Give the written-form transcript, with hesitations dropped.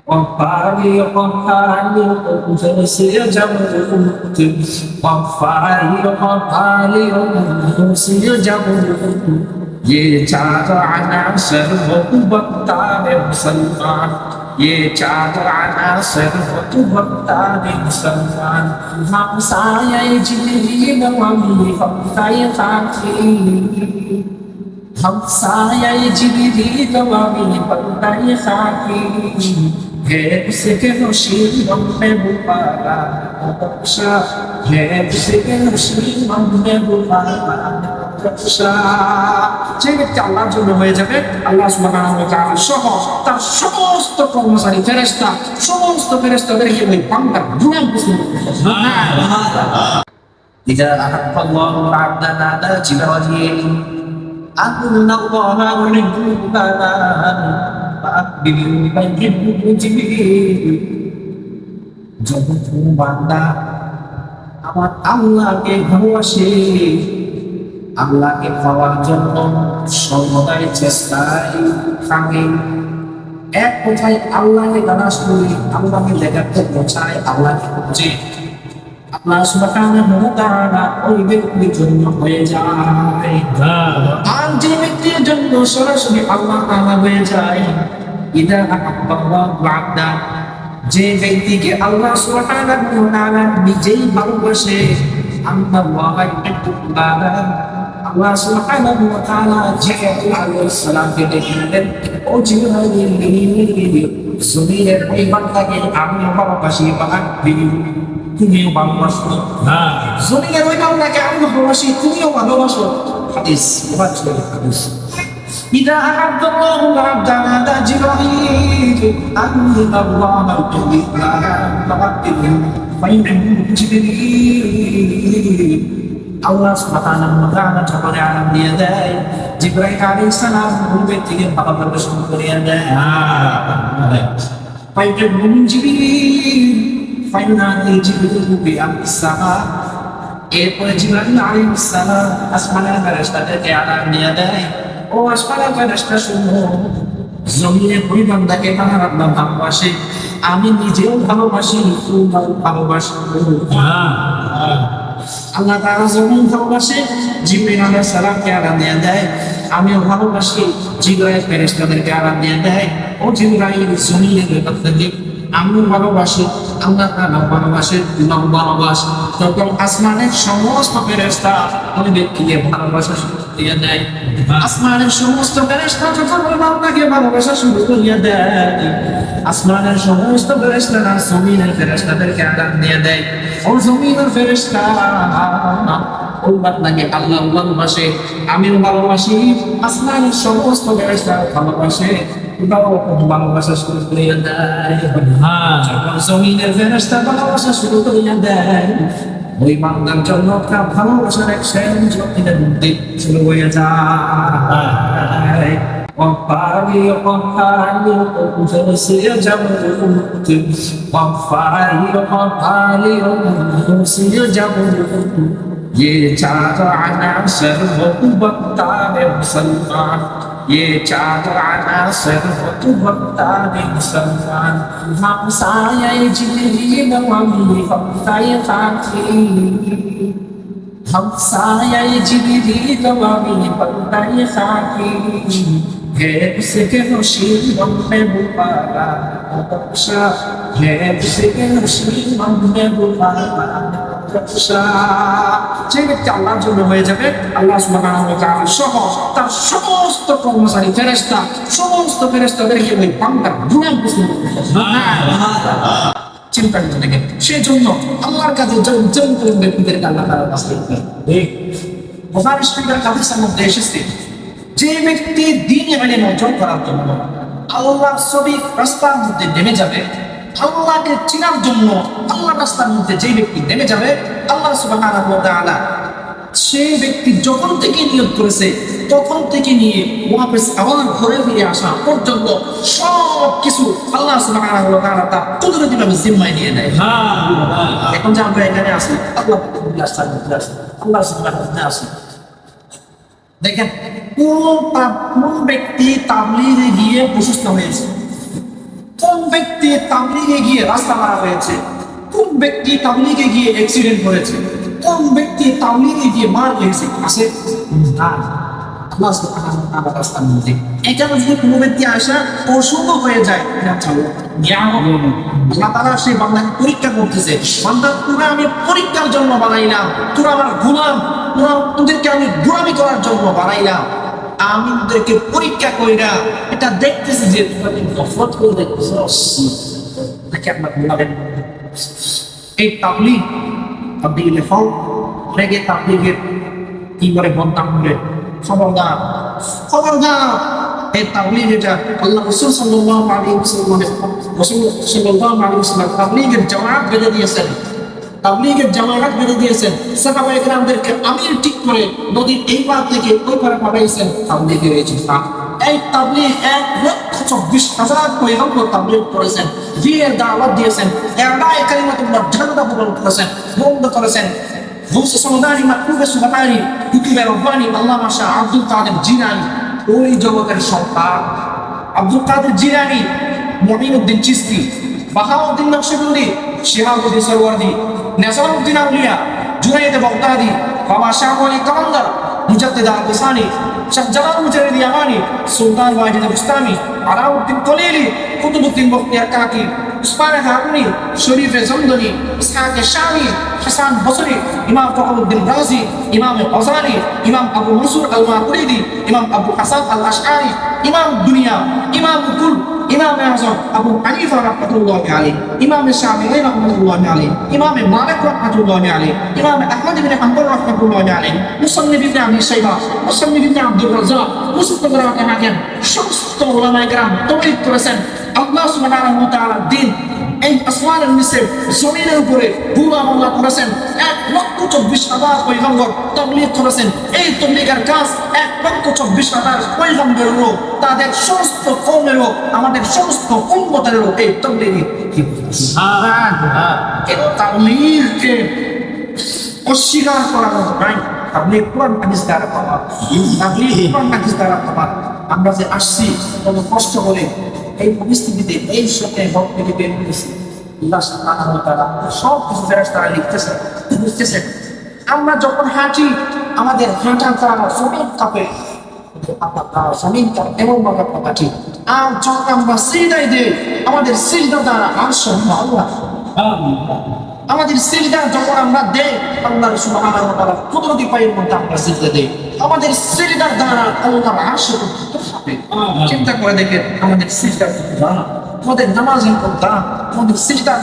وفاري وفاري وفرسي جبروت وفاري وفاري وفرسي جبروت ये चादर अनासर वो बता दे मुसलमान ये चादर अनासर वो बता दे मुसलमान हम साया जिबरील वमी हम साया साथी हम साया जिबरील वमी हम साया साथी है उसके नशीब में बुपारा बख्शा है उसके नशीब में बुपारा যে ব্যক্তি আল্লাহর জন্য হয়ে যাবে, আল্লাহ সুবহানাহু ওয়া তাআলা সহ তার সমস্ত কর্মচারী ফেরেশতা সমস্ত ফেরেশতাদেরকে ওই বান্দার গুনাহ পছন্দ করবে। সুবহানাল্লাহ। إذا أحب الله عبدا نادى جبريل أن الله يحب البنان فأقبلوا يحب جبريل যখন কোন বান্দা আমার আল্লাহকে ভালোবাসে, আল্লাহকে পাওয়ার জন্য সর্বদাই চেষ্টায় থাকে, এক কথায় আল্লাহকে তালাশ করি, আল্লাহকে দেখাতে পৌঁছায়, আল্লাহকে খুঁজে, আল্লাহ সুবহানাহু ওয়া তাআলা ওই ব্যক্তির জন্য হয়ে যায়। আর যে ব্যক্তির জন্য সরাসরি আল্লাহ তাআলা হয়ে যায়, ইদা আহাব্বাল্লাহু আবদা, যে ব্যক্তিকে আল্লাহ সুবহানাহু ওয়া তাআলা নিজেই ভালোবাসে, আল্লাহ ইউহিব্বুল বানান, আল্লাহ সুবহানাহু ওয়া তাআলা জিবরাইল আলাইহিস সালামকে ডেকে নিলেন, ও জিবরাইল, জমিনের ওই বান্দাকে আমি ভালোবাসি, তুমিও ভালোবাসো। জমিনের ওই বান্দাকে আমি ভালোবাসি, তুমিও ভালোবাসো। হাদিস হাদিস إذا أحب الله العبد نادى جبريل أن الله يحب البنان فيحب جبريل। আল্লাহ সুবহানাহু ওয়া তাআলা যখন আলাম দিয়ে দেয়, জিবরাইল আলাইহিস সালাম ওই ব্যক্তিকে ভালোবাসা শুরু করে দেয়। ফাইয়াহুম জিবরিল ফাইনাতি জিবরিল বিআমরিস সামা, এরপরে জিবরাইল আলাইহিস সালাম আসমানের ফেরেশতাদেরকে আলাম দিয়ে দেয়, ও আসমানের ফেরেশতা শুনো, জমিনে ওই বান্দাকে আমার আল্লাহ ভালোবাসে, আমি নিজেও ভালোবাসি, তুমিও ভালোবাসো। আল্লাহ তাআলা যখন ভালোবাসে, জিবরাইল আলাইহিস সালামকে আরাম দিয়ে দেয়, আমিও ভালোবাসি, জিবরাইল ফেরেশতাদেরকে আরাম দিয়ে দেয়, ও জিবরাইল জমিনের ব্যাপারটাকে আমিও ভালোবাসি, আল্লাহ তাআলা ভালোবাসে, তুমিও ভালোবাসো। তখন আসমানের সমস্ত ফেরেশতা ওই ব্যক্তিকে ভালোবাসা শুরু করে দেয়। আসমানের সমস্ত ফেরেশতা যখন আল্লাহকে ভালোবাসা শুরু করে দেয়, আসমানের সমস্ত ফেরেশতারা জমিনের ফেরেশতাদেরকে আরাম দিয়ে দেয়, ও জমিনের ফেরেশতা, ওই বান্দাকে আল্লাহ ভালোবাসে, আমিও ভালোবাসি, আসমানের সমস্ত ফেরেশতা ভালোবাসে, ভালোবাসা শুরু করে দেয়। যখন জমিনের ফেরেশতা ভালোবাসা শুরু করে দেয়, ওই বান্দার জন্য তার ভালোবাসার এক সেঞ্চুরির মধ্যে শুরু হয়ে যায়। وفاري وفاري وفرسي جبروت وفاري وفاري وفرسي جبروت ये चादर अनासर वो बता दे मुसलमान ये चादर अनासर वो बता दे मुसलमान हम साया जिबरील वमी हम साया साथी हम साया जिबरील वमी हम साया साथी है उसके नशीब में बुपारा बख्शा है उसके नशीब में बुपारा बख्शा। যে ব্যক্তি আল্লাহর জন্য হয়ে যাবে, আল্লাহ সুবহানাহু ওয়া তাআলা সহ তার সমস্ত কর্মচারী ফেরেশতা সমস্ত ফেরেশতাদেরকে ওই বান্দার গুনাহ পছন্দ করবে। সুবহানাল্লাহ। চিন্তা করতে দেখেন, সেজন্য আল্লাহর কাছে জন্য ব্যক্তিদেরকে আল্লাহ তাআলা পছন্দ করেন। বুখারী শরীফের হাদিসের মধ্যে এসেছে, যে ব্যক্তি দ্বীনের ইলম অর্জন করার জন্য আল্লাহর ছবি রাস্তার মধ্যে নেমে যাবে, আল্লাহকে চিনার জন্য আল্লাহর রাস্তার মধ্যে যে ব্যক্তি নেমে যাবে, আল্লাহ সুবহানাহু ওয়া তাআলা সেই ব্যক্তি যখন থেকে নিয়ত করেছে তখন থেকে নিয়ে ওয়াপস আবার ঘরে ফিরে আসা পর্যন্ত সব কিছু আল্লাহ সুবহানাহু ওয়া তাআলা তার কুদরতিভাবে জিম্মায় নিয়ে নেয়। এখন যে আমরা এখানে আছি, আল্লাহ সুবহানাহু ওয়া তাআলা আছি। দেখেন, কোন ব্যক্তি তাবলীগে গিয়ে অসুস্থ হয়েছে, কোন ব্যক্তি তাবলীগে গিয়ে রাস্তা মারা হয়েছে, কোন ব্যক্তি তাবলীগে গিয়ে অ্যাক্সিডেন্ট করেছে, কোন ব্যক্তি তাবলীগে গিয়ে মার খেয়েছে আছে না। আল্লাহ সুবহানাহু ওয়া তাআলা রাস্তার মধ্যে এটা যদি কোনো ব্যক্তি আসা অসুস্থ হয়ে যায়, এটা চালু আল্লাহ তাআলা সেই বান্দাকে পরীক্ষা করতেছে, বান্দা তোরা আমি পরীক্ষার জন্য বানাইলাম, তোরা আমার গোলাম, তোদেরকে আমি গোলামি করার জন্য বানাইলাম, আমি তোদেরকে পরীক্ষা কইরা এটা দেখতেছি যে তুমি গফলত করে দেখতেছস তাকে আপনার গোলামের এই তাবলীগের ফল রেগে তাবলীগের কি করে বদনাম করে খবরদার খবরদার। এই তাবলীগ এটা আল্লাহ রাসূল সাল্লাল্লাহু আলাইহি ওয়াসাল্লাম তাবলীগের জামাত বেঁধে দিয়েছেন, তাবলীগের জামাত বেঁধে দিয়েছেন, সাহাবায়ে কেরামদেরকে আমির ঠিক করে নদীর এই পার থেকে ওই পারে পাঠাইছেন তাবলীগের এই চিন্তা। এই তাবলীগ 1,24,000 পয়গম্বর তাবলীগ করেছেন, দ্বীনের দাওয়াত দিয়েছেন, ইলাহি কালিমাতুল্লাহ ঝান্ডা পূরণ করেছেন, বন্ধ করেছেন। Ghusus Samadani Makruba Subhani, Kutuba Rabbani, Allah Masha, Abdul Qadir Jilani, ওই জগতের সন্তান আব্দুল কাদের জিলানী, মুঈনুদ্দিন চিশতি, বাহাউদ্দিন নকশবন্দি, শিহাবুদ্দিন সরওয়ার্দি, নাসরুদ্দিন আউলিয়া, জুনায়েদ বাগদাদি, বাবা শাহ ওয়ালি কালান্দার, মুজাদ্দিদ আল-হুসানি, শাহ জালাল মুজাদ্দিদ ইয়ামানি, সুলতান ওয়াহিদ বুস্তামি, আলাউদ্দিন কলিলি, কুতুবুদ্দিন বখতিয়ার কাকি, উসমান হারুনি, শরীফ জমদনি, ইসহাক শামি, হাসান বসরি, ইমাম ফখরুদ্দিন রাজি, ইমাম গজালি, ইমাম আবু মনসুর আল-মাতুরিদি, ইমাম আবু হাসান আল-আশআরি, ইমাম দুনিয়া, ইমাম কুল, ইমাম আযম আবু হানিফা রাহমাতুল্লাহি আলাইহি, ইমাম শাফিঈ রাহমাতুল্লাহি আলাইহি, ইমাম মালিক রাহমাতুল্লাহি আলাইহি, ইমাম আহমদ ইবনে হাম্বল রাহমাতুল্লাহি আলাইহি, মুসান্নিফ ইবনে আবি শাইবা, মুসান্নিফ ইবনে আব্দুর রাজ্জাক, মুসতাদরাক হাকিম, সমস্ত উলামায়ে কেরাম তাওহীদ করেছেন। আল্লাহ সুবহানাহু ওয়া তাআলা দিন এই আসমানের নিচে জমিনের উপরে পুরো আল্লাহ করেছেন, 1,24,000 পয়গম্বর তাবলীগ করেছেন। এই তাবলীগের কাজ 1,24,000 পয়গম্বরেরও, তাদের সমস্ত কওমেরও, আমাদের সমস্ত উম্মতেরও এই তাবলীগই কি কিন্তু তাবলীগকে অস্বীকার করার মতো নাই। তাবলীগ কোরআন হাদিস দ্বারা পাওয়া, তাবলীগ কোরআন হাদিস দ্বারা পাওয়া। আমরা যে আসছি কত কষ্ট করে এই পরিস্থিতিতে এই সাথে ভক্তকে বের করেছি, আল্লাহ সুবহানাহু ওয়া তাআলা সব কিছু ফেরেশতারা লিখতেছে, বুঝতেছেন। আমরা যখন হাঁটি আমাদের হাঁটাটা জমিন কাঁপে, জমিন কাঁপে এমন ভাবে আমরা হাঁটি। আর যখন আমরা সিজদায় দিই আমাদের সিজদা দ্বারা আরশ আল্লাহ, আমাদের সিজদা যখন আমরা দেই আল্লাহ সুবহানাহু ওয়া তাআলা কুদরতি পায়ের মধ্যে আমরা সিজদা দেই, আমাদের সিজদার দ্বারা আল্লাহর আরশ কাঁপে। চিন্তা করে দেখেন আমাদের সিজদা, আমাদের নামাজের কথা, আমাদের সিজদা